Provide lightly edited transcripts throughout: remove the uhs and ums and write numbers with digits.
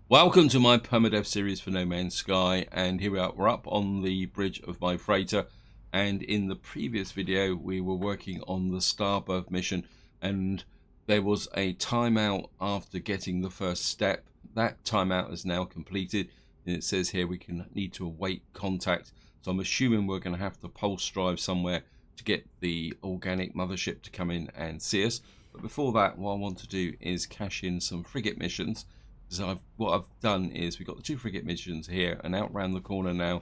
Welcome to my Permadeath series for No Man's Sky, and here we are. We're up on the bridge of my freighter, and in the previous video we were working on the Starbirth mission, and there was a timeout after getting the first step. That timeout is now completed, and it says here we need to await contact. So I'm assuming we're going to have to pulse drive somewhere to get the organic mothership to come in and see us. But before that, what I want to do is cash in some frigate missions. So what I've done is we've got the 2 frigate missions here, and out round the corner now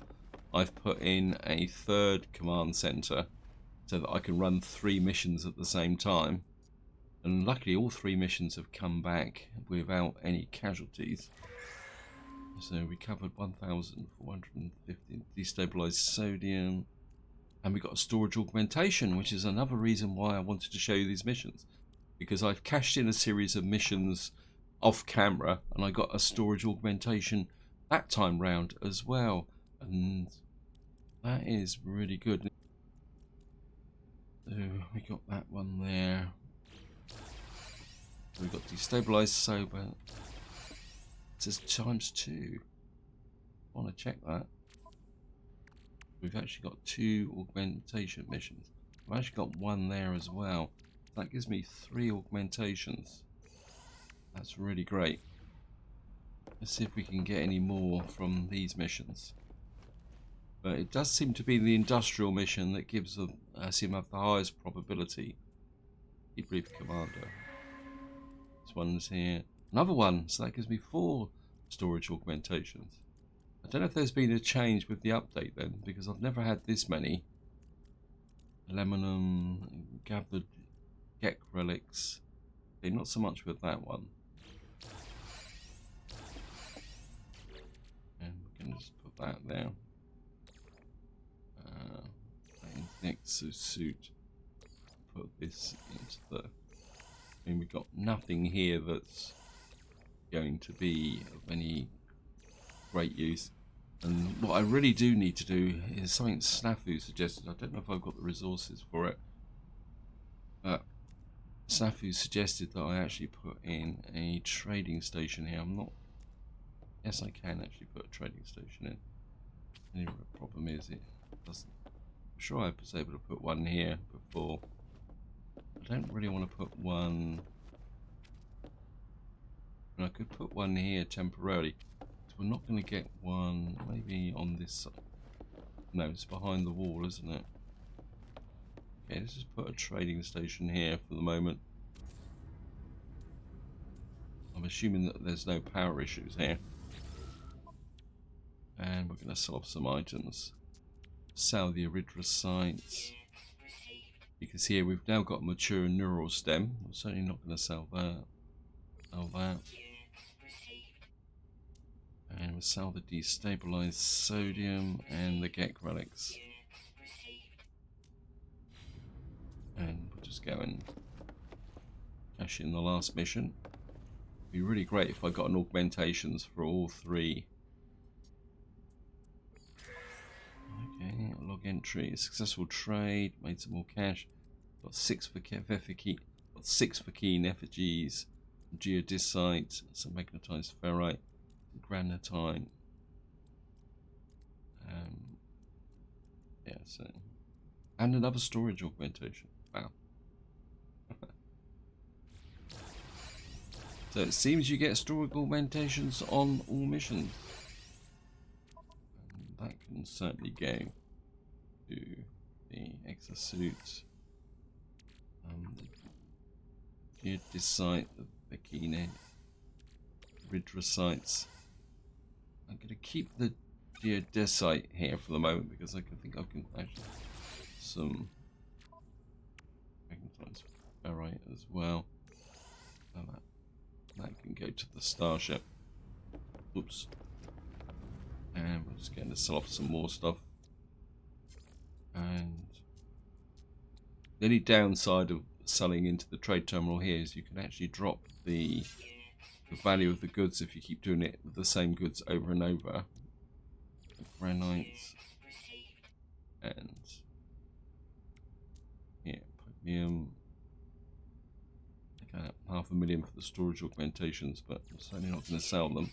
I've put in a 3rd command center so that I can run 3 missions at the same time. And luckily all 3 missions have come back without any casualties. So we covered 1,450 destabilized sodium, and we got a storage augmentation, which is another reason why I wanted to show you these missions, because I've cashed in a series of missions off camera and I got a storage augmentation that time round as well, and that is really good. So we got that one there. We've got destabilized sober. It says ×2. I want to check that. We've actually got 2 augmentation missions. I've actually got 1 there as well. That gives me 3 augmentations. That's really great. Let's see if we can get any more from these missions. But it does seem to be the industrial mission that gives them, seem to have the highest probability. Debrief commander. This one's here. Another one, so that gives me 4 storage augmentations. I don't know if there's been a change with the update then, because I've never had this many. Aluminum, gathered Gek relics. Okay, not so much with that one. And we can just put that there. Exosuit. Put this into the. I mean, we've got nothing here that's going to be of any great use. And what I really do need to do is something Snafu suggested. I don't know if I've got the resources for it. But Snafu suggested that I actually put in a trading station here. I'm not. Yes, I can actually put a trading station in. The only problem is it doesn't. I'm sure I was able to put one here before. I don't really want to put one. And I could put one here temporarily. So we're not going to get one. Maybe on this side. No, it's behind the wall, isn't it? Okay, let's just put a trading station here for the moment. I'm assuming that there's no power issues here. And we're going to sell off some items. Sell the erythrocytes. You can see here we've now got a mature neural stem. I'm certainly not going to sell that. Sell that. And we'll sell the destabilized sodium and the Gek relics. And we'll just go and cash in the last mission. It'd be really great if I got an augmentations for all 3. Okay, log entry, successful trade, made some more cash. Got 6 for effigy, got 6 for keen effigies, geodesite, some magnetized ferrite, granitine. Yeah, so and another storage augmentation. Wow. So it seems you get storage augmentations on all missions. That can certainly go to the exosuit, the geodesite, the keen erythrocytes. I'm going to keep the geodesite here for the moment because I think I can actually some magnetized ferrite as well. So that can go to the starship. Oops. And we're just going to sell off some more stuff. And the only downside of selling into the trade terminal here is you can actually drop the value of the goods if you keep doing it with the same goods over and over. Granites and yeah, premium. I got 500,000 for the storage augmentations, but I'm certainly not going to sell them.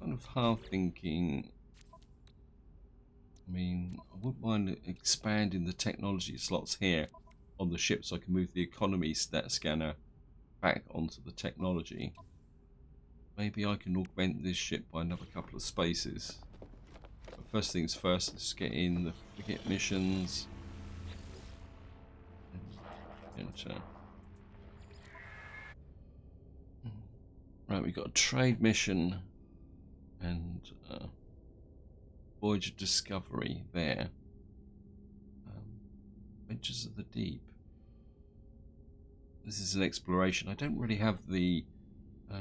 kind of half thinking, I mean, I wouldn't mind expanding the technology slots here on the ship so I can move the economy stat scanner back onto the technology. Maybe I can augment this ship by another couple of spaces. But first things first, let's get in the frigate missions. Enter. Right, we've got a trade mission and Voyage of Discovery there. Ventures of the Deep. This is an exploration. I don't really have the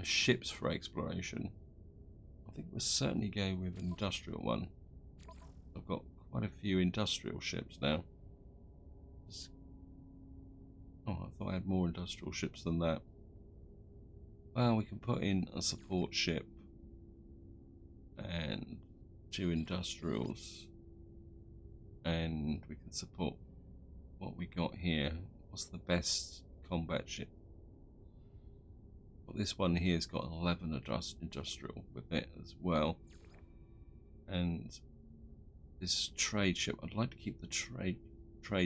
ships for exploration. I think we'll certainly go with an industrial one. I've got quite a few industrial ships now. Oh, I thought I had more industrial ships than that. Well, we can put in a support ship and 2 industrials, and we can support what we got here. What's the best combat ship? Well, this one here's got 11 industrial with it as well, and this trade ship, I'd like to keep the trade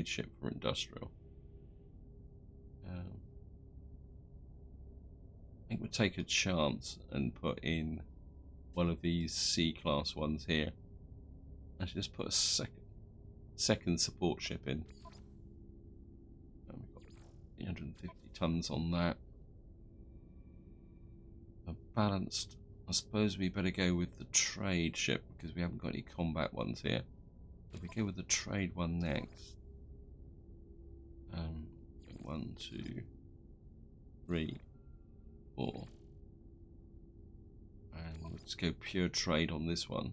ship for industrial. I think we'll take a chance and put in one of these C-class ones here. Actually, just put a second support ship in. And we've got 350 tons on that. Balanced. I suppose we better go with the trade ship because we haven't got any combat ones here. So we go with the trade one next. 1, 2, 3, 4. And let's go pure trade on this one.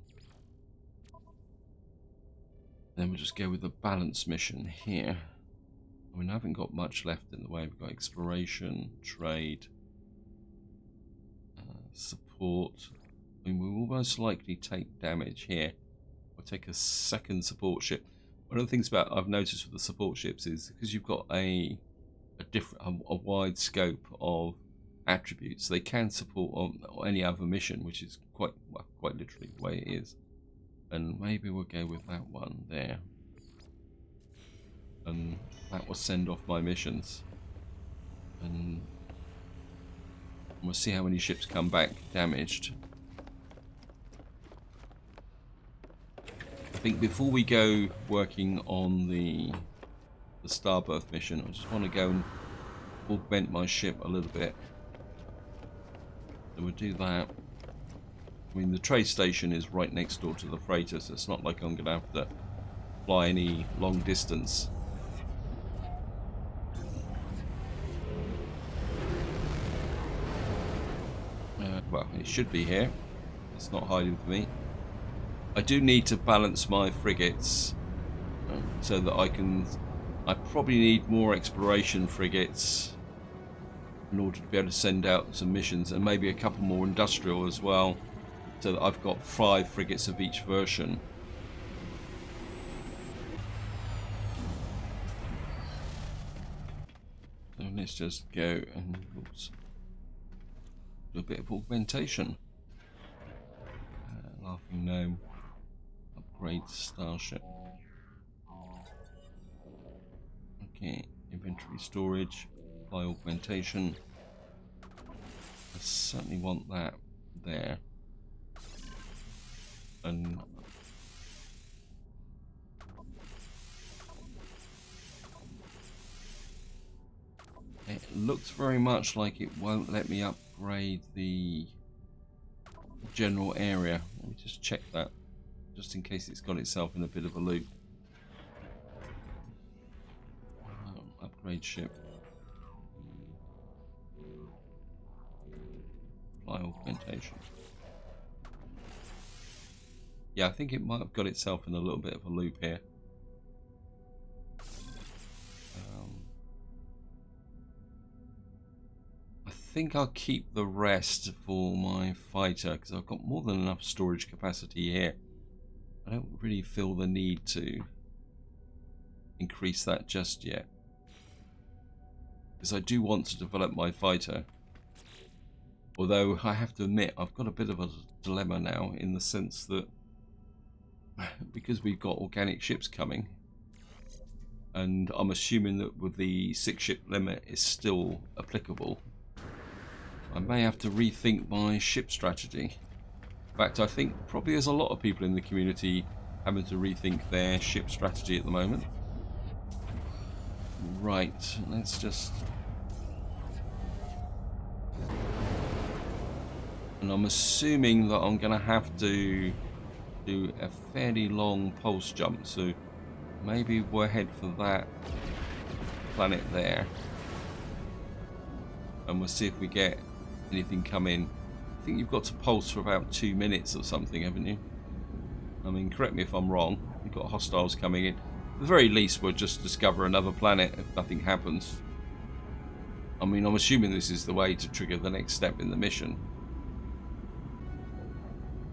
Then we'll just go with the balance mission here. I mean, I haven't got much left in the way. We've got exploration, trade, support. I mean, we will most likely take damage here. We'll take a second support ship. One of the things I've noticed with the support ships is because you've got a wide scope of attributes, they can support on any other mission, which is quite literally the way it is. And maybe we'll go with that one there, and that will send off my missions, and we'll see how many ships come back damaged. I think before we go working on the Starbirth mission, I just want to go and augment my ship a little bit. So we'll do that. I mean, the trade station is right next door to the freighter, so it's not like I'm going to have to fly any long distance. Well, it should be here. It's not hiding from me. I do need to balance my frigates so that I probably need more exploration frigates in order to be able to send out some missions, and maybe a couple more industrial as well, so that I've got 5 frigates of each version. So let's just go and do a bit of augmentation. Laughing Gnome. Upgrade Starship. Okay, inventory storage, apply augmentation. I certainly want that there. And it looks very much like it won't let me upgrade the general area. Let me just check that, just in case it's got itself in a bit of a loop. Upgrade ship. Apply augmentation. Yeah, I think it might have got itself in a little bit of a loop here. I think I'll keep the rest for my fighter because I've got more than enough storage capacity here. I don't really feel the need to increase that just yet, because I do want to develop my fighter. Although I have to admit, I've got a bit of a dilemma now, in the sense that because we've got organic ships coming, and I'm assuming that with the 6-ship limit is still applicable, I may have to rethink my ship strategy. In fact, I think probably there's a lot of people in the community having to rethink their ship strategy at the moment. Right, let's just... And I'm assuming that I'm going to have to do a fairly long pulse jump, so maybe we'll head for that planet there. And we'll see if we get anything come in. I think you've got to pulse for about 2 minutes or something, haven't you? I mean, correct me if I'm wrong. You've got hostiles coming in. At the very least, we'll just discover another planet if nothing happens. I mean, I'm assuming this is the way to trigger the next step in the mission.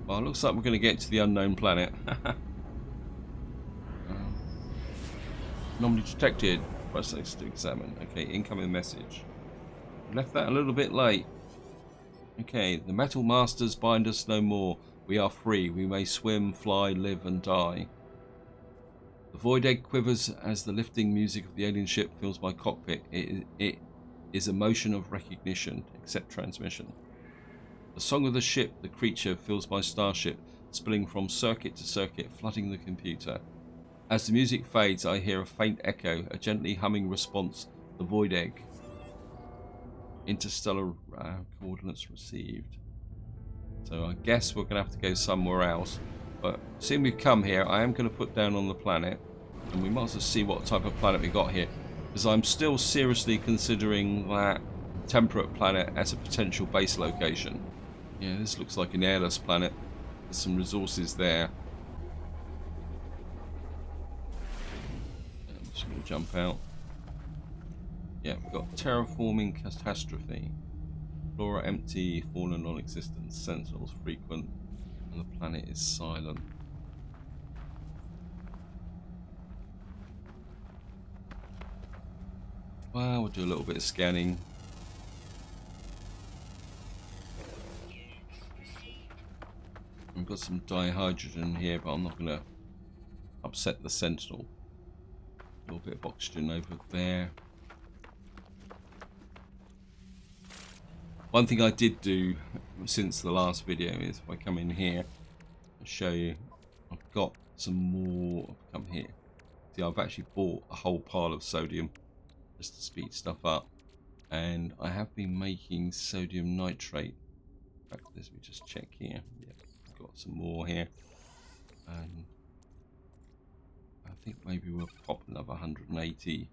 Well, it looks like we're going to get to the unknown planet. Anomaly detected. Press X to examine. Okay, incoming message. Left that a little bit late. Okay, the metal masters bind us no more. We are free. We may swim, fly, live, and die. The void egg quivers as the lifting music of the alien ship fills my cockpit. It is a motion of recognition. Accept transmission. The song of the ship, the creature, fills my starship, spilling from circuit to circuit, flooding the computer. As the music fades, I hear a faint echo, a gently humming response. The void egg. Interstellar coordinates received. So I guess we're going to have to go somewhere else. But seeing we've come here, I am going to put down on the planet. And we might as well see what type of planet we got here. Because I'm still seriously considering that temperate planet as a potential base location. Yeah, this looks like an airless planet. There's some resources there. I'm just going to jump out. Yeah, we've got terraforming catastrophe. Flora empty, fauna non-existent, sentinels frequent, and the planet is silent. Well, we'll do a little bit of scanning. We've got some dihydrogen here, but I'm not going to upset the sentinel. A little bit of oxygen over there. One thing I did do since the last video is if I come in here and show you, I've got some more. Come here. See, I've actually bought a whole pile of sodium just to speed stuff up, and I have been making sodium nitrate. In fact, let me just check here. Yeah, I've got some more here, and I think maybe we'll pop another 180.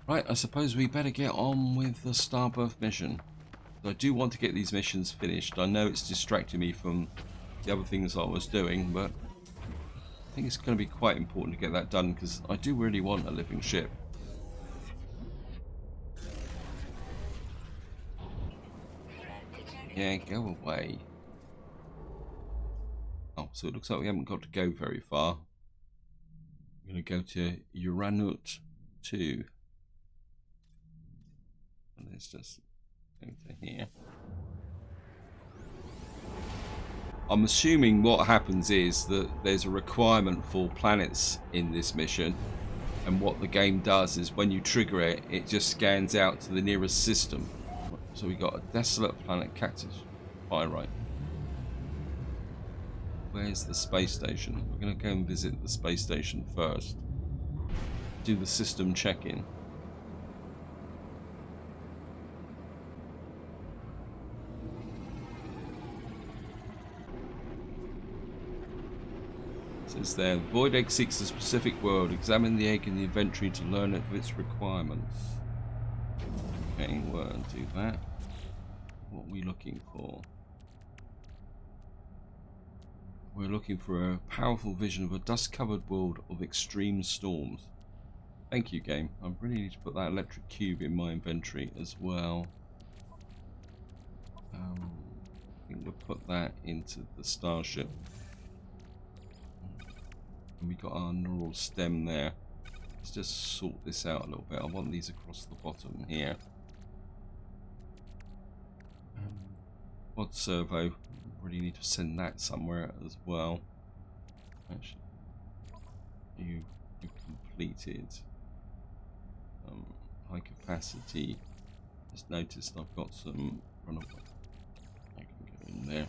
Right, I suppose we better get on with the Starbirth mission. I do want to get these missions finished. I know it's distracting me from the other things I was doing, but I think it's going to be quite important to get that done because I do really want a living ship. Yeah, go away. Oh, so it looks like we haven't got to go very far. I'm going to go to Uranut 2. And let's just go to here. I'm assuming what happens is that there's a requirement for planets in this mission, and what the game does is when you trigger it, it just scans out to the nearest system. So we got a desolate planet, cactus pyrite. Where's the space station? We're going to go and visit the space station first. Do the system check-in. Says there, the void egg seeks a specific world. Examine the egg in the inventory to learn of its requirements. Okay, we'll do that. What are we looking for? We're looking for a powerful vision of a dust-covered world of extreme storms. Thank you, game. I really need to put that electric cube in my inventory as well. I think we'll put that into the starship. And we got our neural stem there. Let's just sort this out a little bit. I want these across the bottom here. Quad servo. Really need to send that somewhere as well. Actually, you completed high capacity. Just noticed I've got some runaway. I can go in there.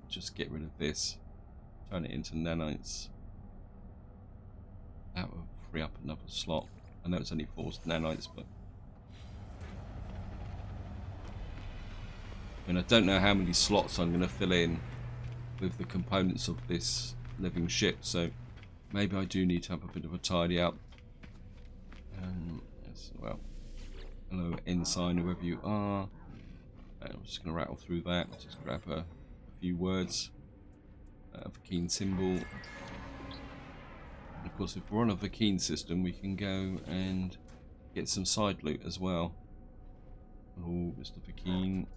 Just get rid of this. Turn it into nanites. That will free up another slot. I know it's only 4 nanites, but I mean, I don't know how many slots I'm going to fill in with the components of this living ship, so maybe I do need to have a bit of a tidy up. Yes, well, hello ensign, whoever you are. I'm just going to rattle through that. Just grab a few words. Vakeen symbol. And of course, if we're on a Vakeen system, we can go and get some side loot as well. Oh, Mr. Vakeen.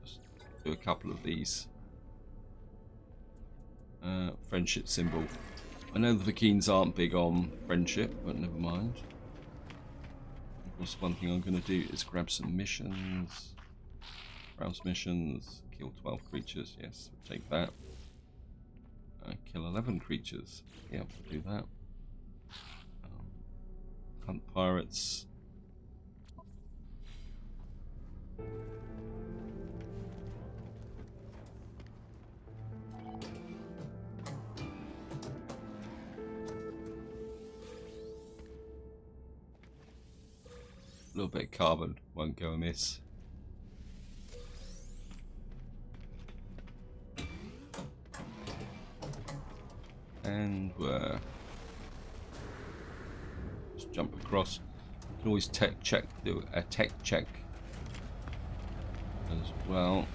Just do a couple of these. Friendship symbol. I know the Vakeens aren't big on friendship, but never mind. Of course, one thing I'm going to do is grab some missions. Browse missions. Kill 12 creatures. Yes, we'll take that. Kill 11 creatures. Yeah, we'll do that. Hunt pirates. A little bit of carbon won't go amiss. And we're just jump across. You can always do a tech check as well.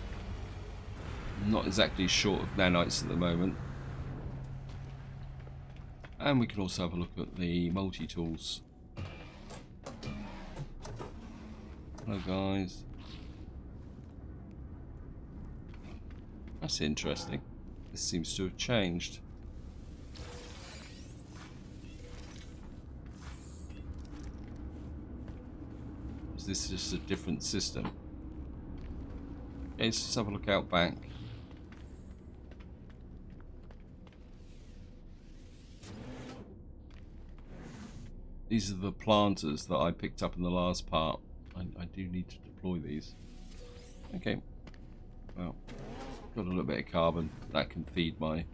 Not exactly short of nanites at the moment. And we can also have a look at the multi-tools. Hello guys. That's interesting. This seems to have changed. Is this just a different system? Okay, let's just have a look out back. These are the planters that I picked up in the last part. I do need to deploy these. Okay. Well, got a little bit of carbon. That can feed my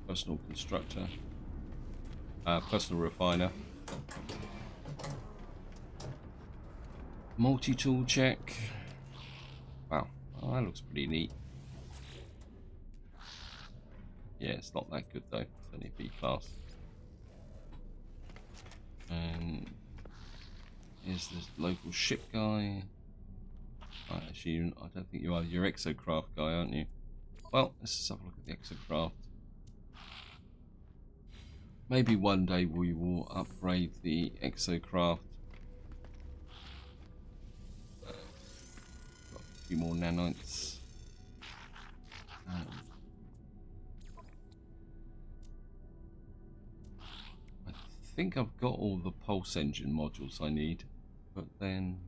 personal constructor. Personal refiner. Multi-tool check. Wow. Oh, that looks pretty neat. Yeah, it's not that good though. It's only B class. And here's this local ship guy. Actually, I don't think you are. You're exocraft guy, aren't you? Well, let's just have a look at the exocraft. Maybe one day we will upgrade the exocraft. Got a few more nanites. I think I've got all the pulse engine modules I need, but then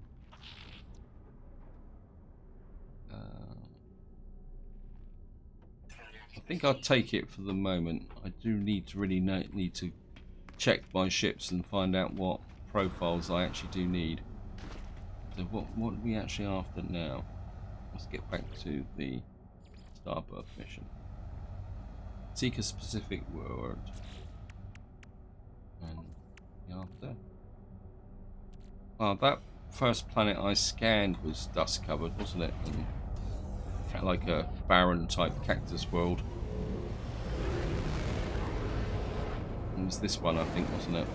I think I'll take it for the moment. I do need to need to check my ships and find out what profiles I actually do need. So what are we actually after now? Let's get back to the Starbirth mission. Seek a specific word. And after. Well, that first planet I scanned was dust covered, wasn't it? And kind of like a barren type cactus world. It was this one, I think, wasn't it?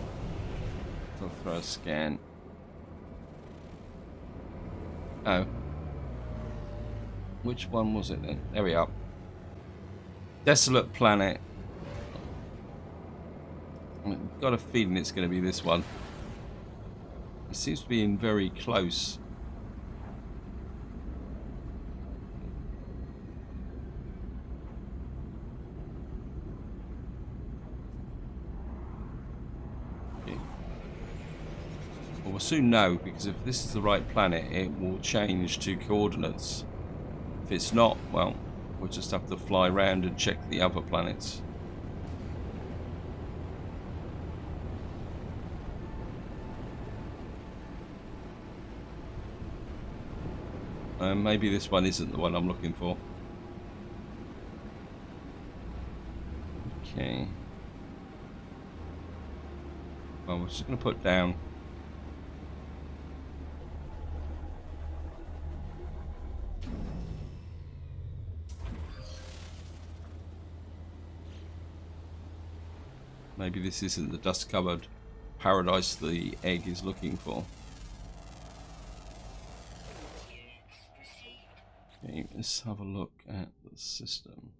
The first scan. Oh. Which one was it then? There we are. Desolate planet. I've got a feeling it's going to be this one. It seems to be in very close. Okay. Well, we'll soon know, because if this is the right planet, it will change to coordinates If it's not, well, we'll just have to fly around and check the other planets. Maybe this one isn't the one I'm looking for. Okay. Well, we're just going to put down. Maybe this isn't the dust-covered paradise the egg is looking for. Okay, let's have a look at the system.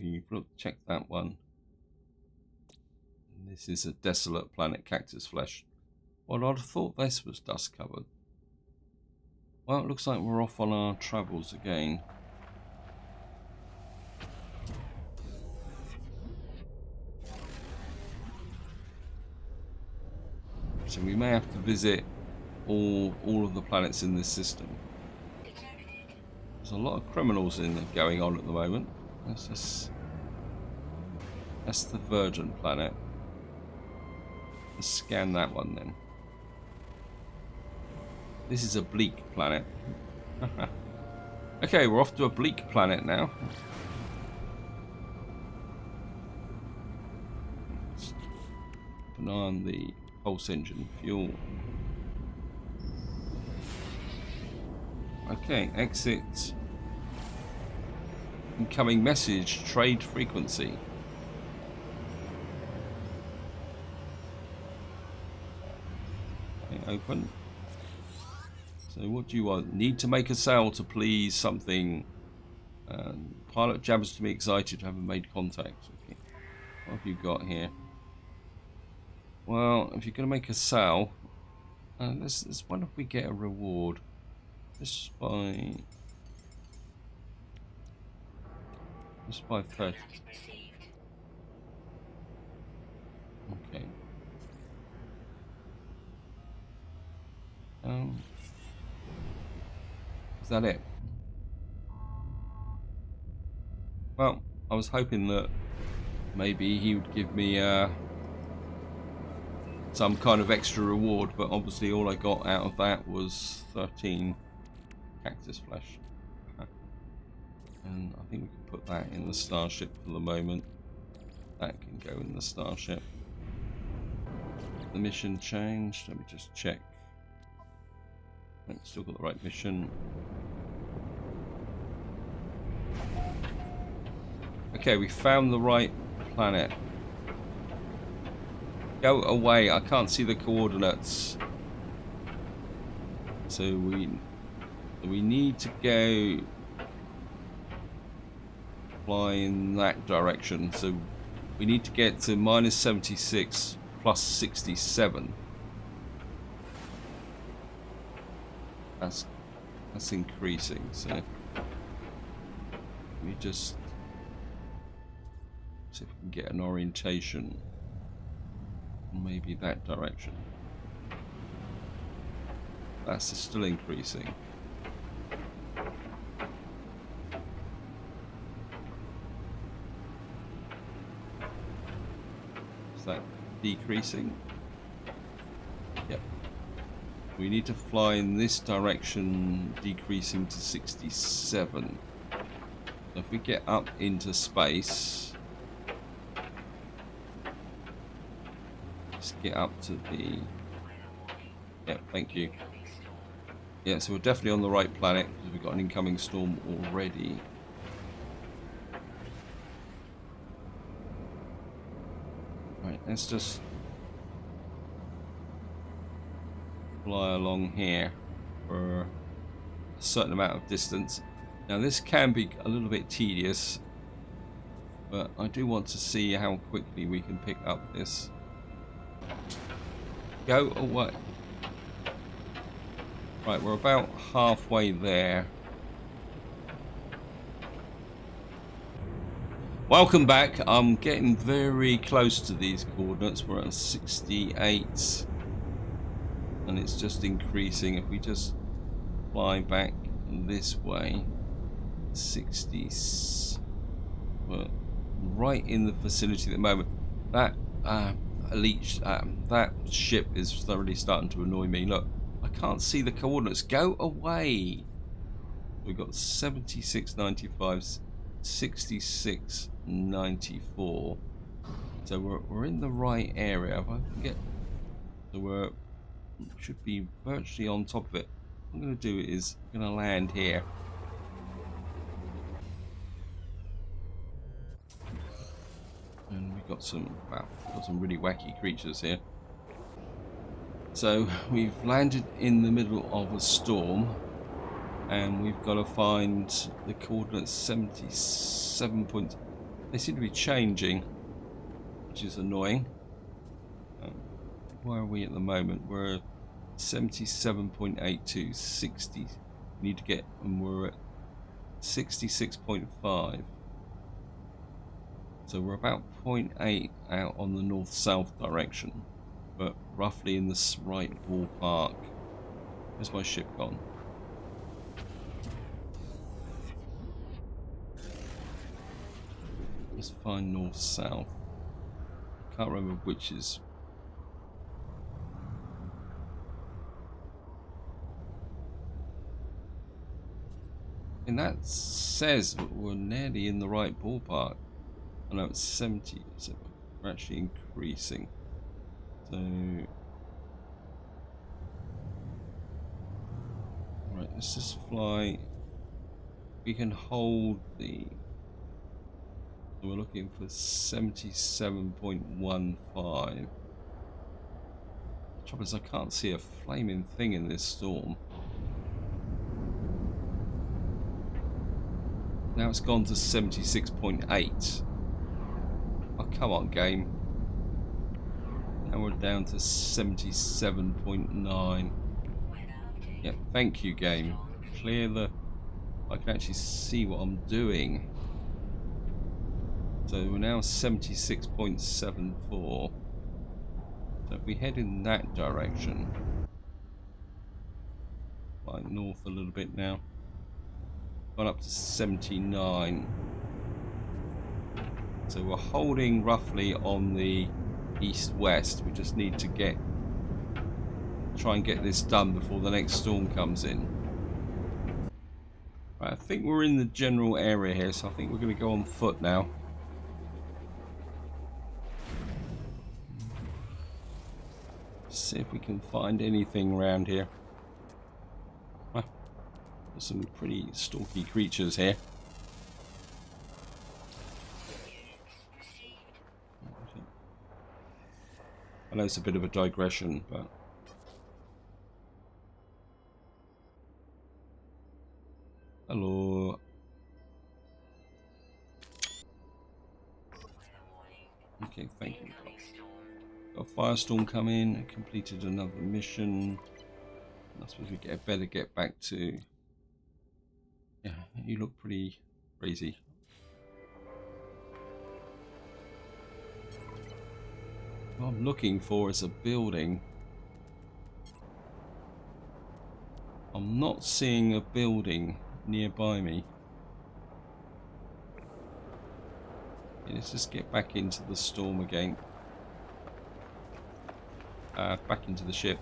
We've checked that one. This is a desolate planet, cactus flesh. Well, I'd have thought this was dust covered. Well, it looks like we're off on our travels again. So we may have to visit all of the planets in this system. There's a lot of criminals going on at the moment. That's the Virgin planet. Let's scan that one then. This is a bleak planet. Okay, we're off to a bleak planet now. Let's keep an eye on the pulse engine fuel. Okay, exit. Incoming message, trade frequency. Okay, open. So what do you want? Need to make a sale to please something. Pilot jabbers to be excited to have made contact. Okay. What have you got here? Well, if you're going to make a sale, let's wonder if we get a reward. Let's buy 30. Okay. Is that it? Well, I was hoping that maybe he would give me some kind of extra reward, but obviously all I got out of that was 13 cactus flesh. And I think we can put that in the starship for the moment. That can go in the starship. The mission changed. Let me just check. Still got the right mission. Okay, we found the right planet. Go away. I can't see the coordinates. So we need to go fly in that direction. So we need to get to -76 plus 67. That's increasing. So let me just see if we can get an orientation. Maybe that direction. That's still increasing. Is that decreasing? Yep. We need to fly in this direction, decreasing to 67. So if we get up into space, let's get up to the... Yeah, thank you. Yeah, so we're definitely on the right planet because we've got an incoming storm already. Right, let's just fly along here for a certain amount of distance. Now this can be a little bit tedious, but I do want to see how quickly we can pick up this. Go away. Right, we're about halfway there. Welcome back. I'm getting very close to these coordinates. We're at 68. And it's just increasing. If we just fly back this way. 60. Well, right in the vicinity at the moment. That elite, that ship is thoroughly starting to annoy me. Look, I can't see the coordinates. Go away. We've got 76.95, 66.94. So we're in the right area. If I can get, so we're should be virtually on top of it. What I'm going to do is I'm going to land here. And we've got some, wow, got some really wacky creatures here. So we've landed in the middle of a storm, and we've got to find the coordinates 77 points. They seem to be changing, which is annoying. Where are we at the moment? We're 77.82, 60. We need to get, and we're at 66.5. So we're about 0.8 out on the north-south direction, but roughly in this right ballpark. Where's my ship gone? Let's find north-south. Can't remember which is. And that says we're nearly in the right ballpark. I know it's 70, so we're actually increasing. So, right, let's just fly. We can hold the. So we're looking for 77.15. The trouble is, I can't see a flaming thing in this storm. Now it's gone to 76.8. Oh, come on, game. Now we're down to 77.9. Yeah, thank you, game. Clear the... I can actually see what I'm doing. So we're now 76.74. So if we head in that direction... Like north a little bit now. Gone up to 79. So we're holding roughly on the east-west. We just need to try and get this done before the next storm comes in. Right, I think we're in the general area here, so I think we're going to go on foot now. See if we can find anything around here. There's some pretty stalky creatures here. I know it's a bit of a digression, but hello. Okay, thank you. Got a firestorm coming. Completed another mission. I suppose we better get back to. Yeah, you look pretty crazy. What I'm looking for is a building. I'm not seeing a building nearby me. Okay, let's just get back into the storm again. Back into the ship.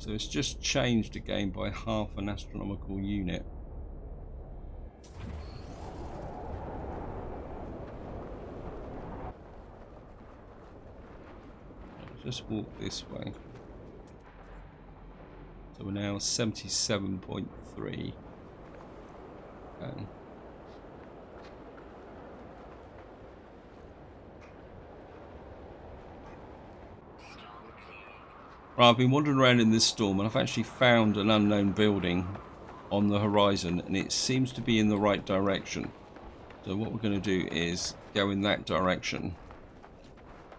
So it's just changed again by half an astronomical unit. Just walk this way. So we're now 77.3. Right, I've been wandering around in this storm and I've actually found an unknown building on the horizon, and it seems to be in the right direction. So what we're going to do is go in that direction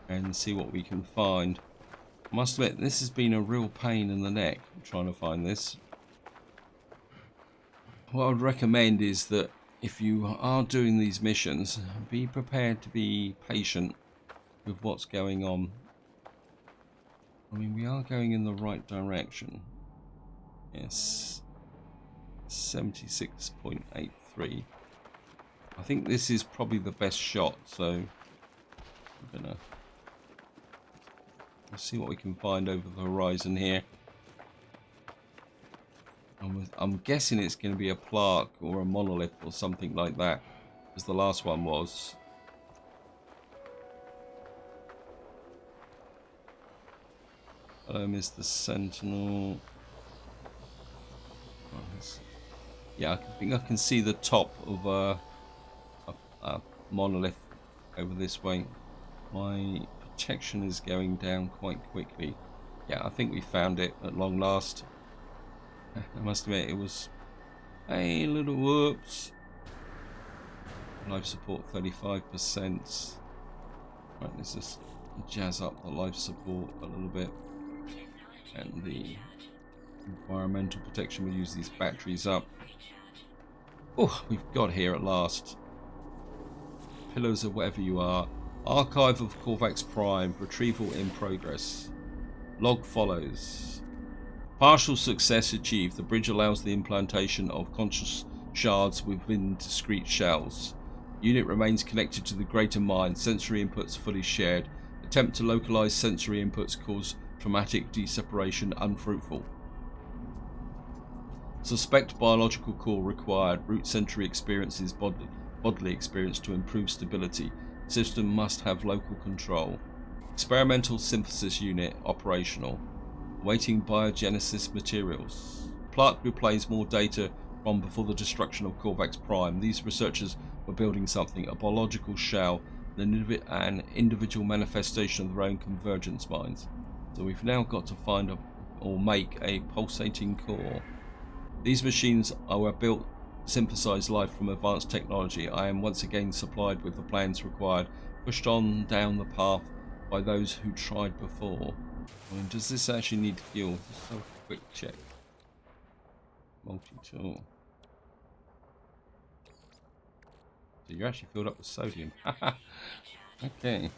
and see what we can find. I must admit, this has been a real pain in the neck trying to find this. What I would recommend is that if you are doing these missions, be prepared to be patient with what's going on. I mean, we are going in the right direction. Yes, 76.83. I think this is probably the best shot, so I'm gonna see what we can find over the horizon here. I'm guessing it's going to be a plaque or a monolith or something like that, as the last one was. Hello, Mr. Sentinel. Oh, yeah, I think I can see the top of a monolith over this way. My protection is going down quite quickly. Yeah, I think we found it at long last. I must admit, it was a little whoops. Life support 35%. Right, let's just jazz up the life support a little bit. And the environmental protection, we'll use these batteries up. Oh, we've got here at last. Pillars of whatever you are. Archive of Corvax Prime. Retrieval in progress. Log follows. Partial success achieved. The bridge allows the implantation of conscious shards within discrete shells. Unit remains connected to the greater mind. Sensory inputs fully shared. Attempt to localize sensory inputs cause traumatic deseparation unfruitful. Suspect biological core required. Root sensory experiences bodily experience to improve stability. System must have local control. Experimental synthesis unit operational. Waiting biogenesis materials. Plaque replays more data from before the destruction of Corvax Prime. These researchers were building something, a biological shell, an individual manifestation of their own convergence minds. So we've now got to find or make a pulsating core. These machines are built to synthesize life from advanced technology. I am once again supplied with the plans required, pushed on down the path by those who tried before. I mean, does this actually need fuel? Just have a quick check. Multi-tool. So you're actually filled up with sodium. Okay.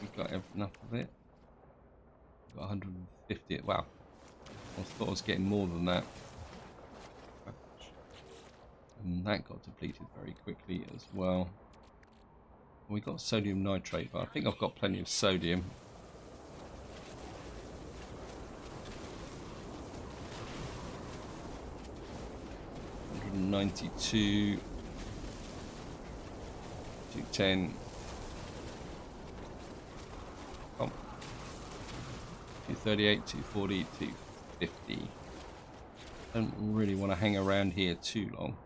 We've got enough of it. We've got 150. Wow. I thought I was getting more than that. And that got depleted very quickly as well. We got sodium nitrate, but I think I've got plenty of sodium. $192, 210. Oh. 238, 240, 250. Don't really want to hang around here too long.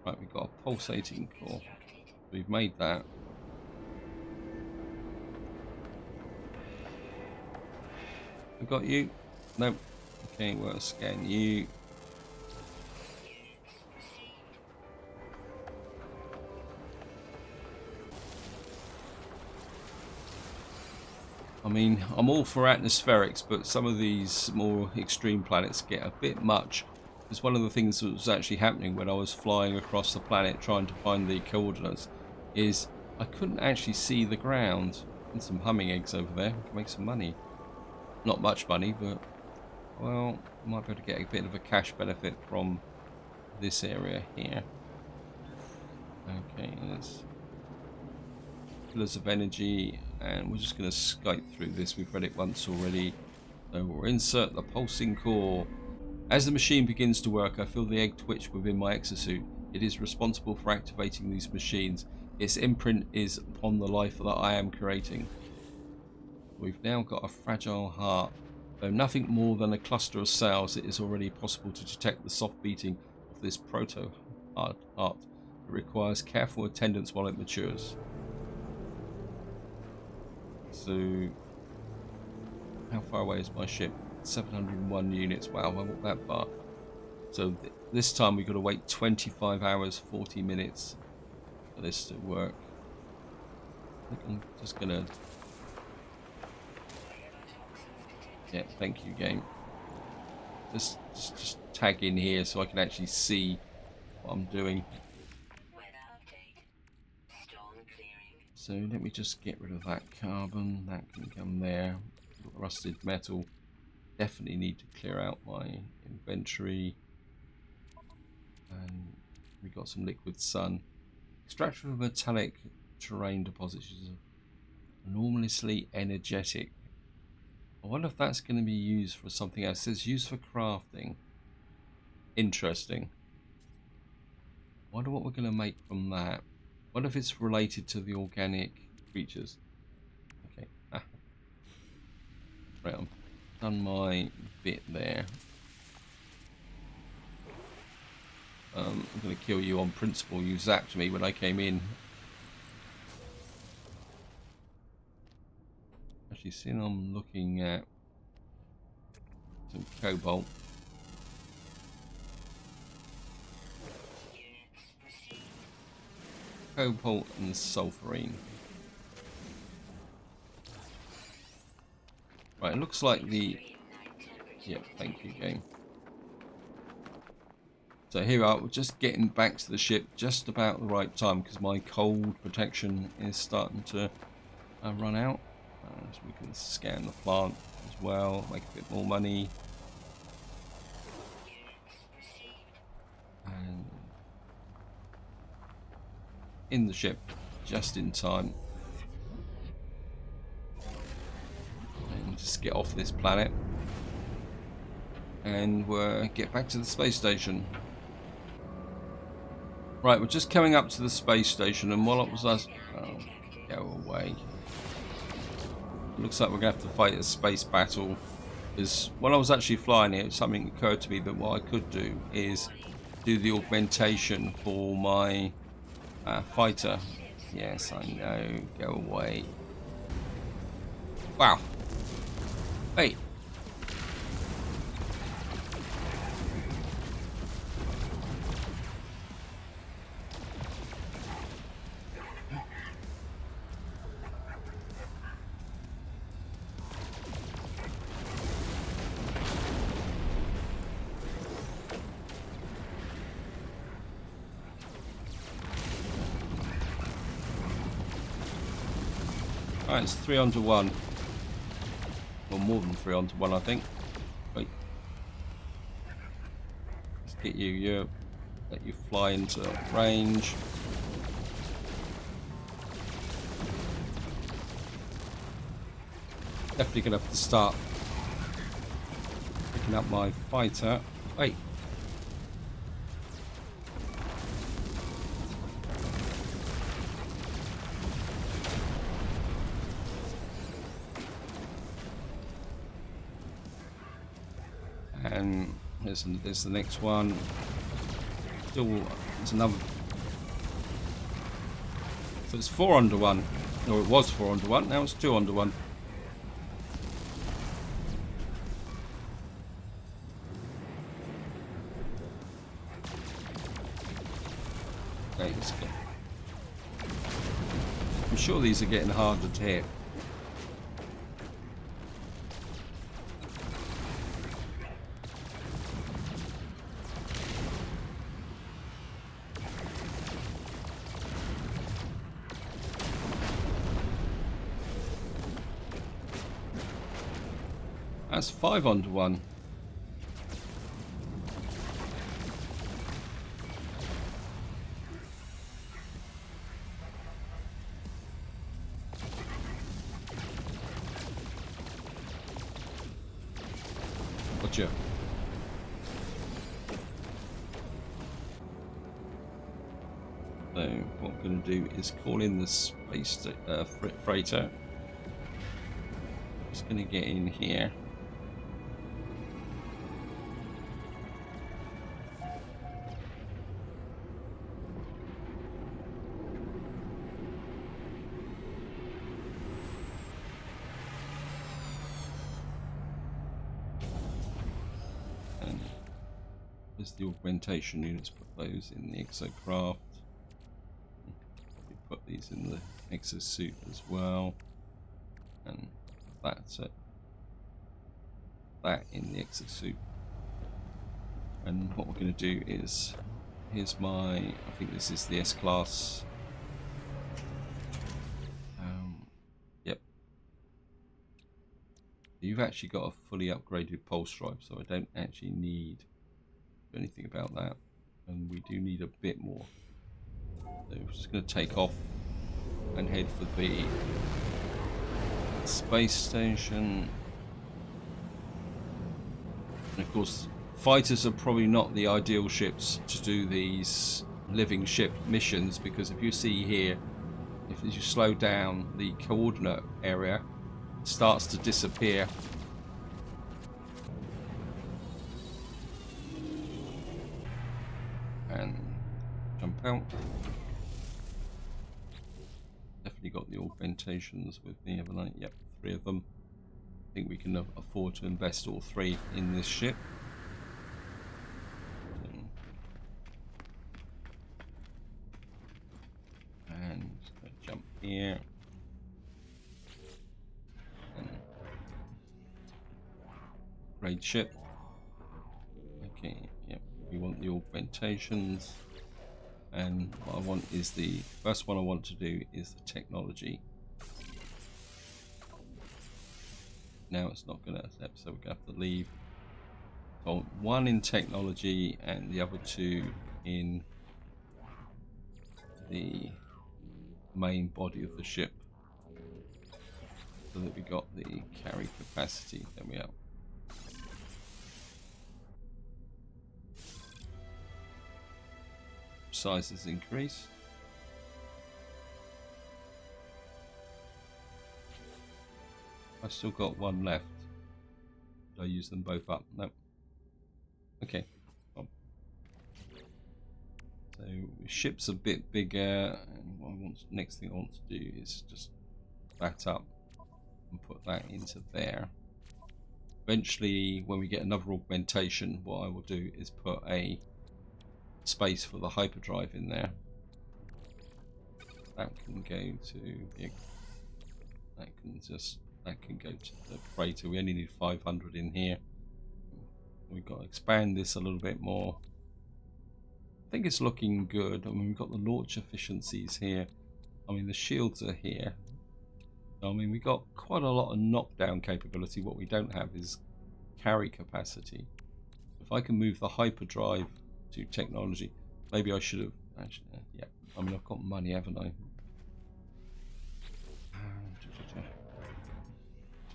Right, we've got a pulsating core. We've made that. We got you? Nope. Okay, we'll scan you. I mean, I'm all for atmospherics, but some of these more extreme planets get a bit much. It's one of the things that was actually happening when I was flying across the planet trying to find the coordinates, is I couldn't actually see the ground. And some humming eggs over there. We can make some money. Not much money, but, well, I might be able to get a bit of a cash benefit from this area here. Okay, let's... Pillars of energy, and we're just going to skate through this. We've read it once already. So we'll insert the pulsing core. As the machine begins to work, I feel the egg twitch within my exosuit. It is responsible for activating these machines. Its imprint is upon the life that I am creating. We've now got a fragile heart. Though nothing more than a cluster of cells, it is already possible to detect the soft beating of this proto-heart. It requires careful attendance while it matures. So, how far away is my ship? 701 units. Wow, I walked that far. So this time we've got to wait 25 hours, 40 minutes for this to work. I think I'm just gonna... Yeah, thank you, game. just tag in here so I can actually see what I'm doing. So let me just get rid of that carbon. That can come there. Rusted metal. Definitely need to clear out my inventory. And we got some liquid sun. Extraction of metallic terrain deposits is enormously energetic. I wonder if that's going to be used for something else. It says used for crafting. Interesting. I wonder what we're going to make from that. What if it's related to the organic creatures? Okay. Right, I've done my bit there. I'm going to kill you on principle. You zapped me when I came in. Actually, seeing I'm looking at some cobalt. Cobalt and sulfurine. Right, it looks like the... Yeah, thank you, game. So here we are, we're just getting back to the ship just about the right time because my cold protection is starting to run out. So we can scan the plant as well, make a bit more money. And in the ship, just in time. And just get off this planet. And we'll get back to the space station. Right, we're just coming up to the space station, and while it was us... Oh, go away. Looks like we're going to have to fight a space battle. Because while I was actually flying it, something occurred to me that what I could do is do the augmentation for my fighter. Yes, I know. Go away. Wow. Hey. Alright, it's 3 onto 1. Or more than 3 onto 1, I think. Wait. Let's get you, let you fly into range. Definitely gonna have to start picking up my fighter. Wait. And there's the next one. Still, there's another. So it's 4 under 1. Or it was 4 under 1. Now it's 2 under 1. Okay, let's go. I'm sure these are getting harder to hit. That's 5 under 1. Gotcha. So what I'm going to do is call in the space freighter. Just going to get in here. There's the augmentation units, put those in the exocraft. Put these in the exosuit as well. And that's it. That in the exosuit. And what we're going to do is, here's my, I think this is the S-Class. Yep. You've actually got a fully upgraded pulse drive, so I don't actually need anything about that. And we do need a bit more. So we're just going to take off and head for the space station. And of course, fighters are probably not the ideal ships to do these living ship missions, because if you see here, if you slow down, the coordinate area starts to disappear. And jump out. Definitely got the augmentations with me, haven't I? Yep, 3 of them. I think we can afford to invest all 3 in this ship. And jump here. And great ship. Okay, yep, we want the augmentations. And what I want is the first one I want to do is the technology. Now it's not going to accept, so we're going to have to leave. So 1 in technology and the other 2 in the main body of the ship, so that we got the carry capacity. There we are. Sizes increase. I've still got 1 left. Did I use them both up? No. Okay. So ship's a bit bigger, and what I want, next thing I want to do is just that up and put that into there. Eventually, when we get another augmentation, what I will do is put a space for the hyperdrive in there. That can go to that can go to the freighter. We only need 500 in here. We've got to expand this a little bit more. I think it's looking good. I mean, we've got the launch efficiencies here. I mean, the shields are here. I mean, we've got quite a lot of knockdown capability. What we don't have is carry capacity. If I can move the hyperdrive to technology, maybe I should have actually, yeah, I mean, I've got money, haven't I?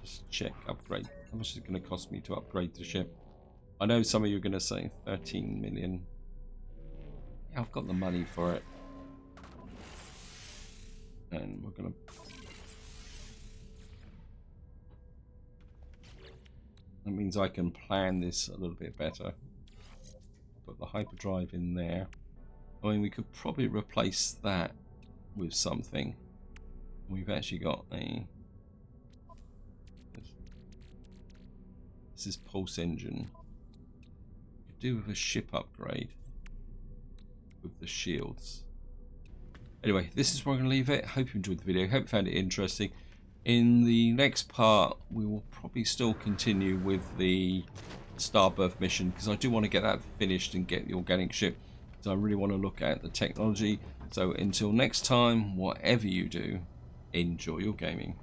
Just check upgrade. How much is it going to cost me to upgrade the ship? I know some of you are going to say 13 million. Yeah, I've got the money for it, and we're going to that means I can plan this a little bit better. Put the hyperdrive in there. I mean, we could probably replace that with something. We've actually got a, this is pulse engine. We could do with a ship upgrade with the shields. Anyway, this is where I'm going to leave it. Hope you enjoyed the video. Hope you found it interesting. In the next part, we will probably still continue with the Starbirth mission, because I do want to get that finished and get the organic ship. So I really want to look at the technology. So until next time, whatever you do, enjoy your gaming.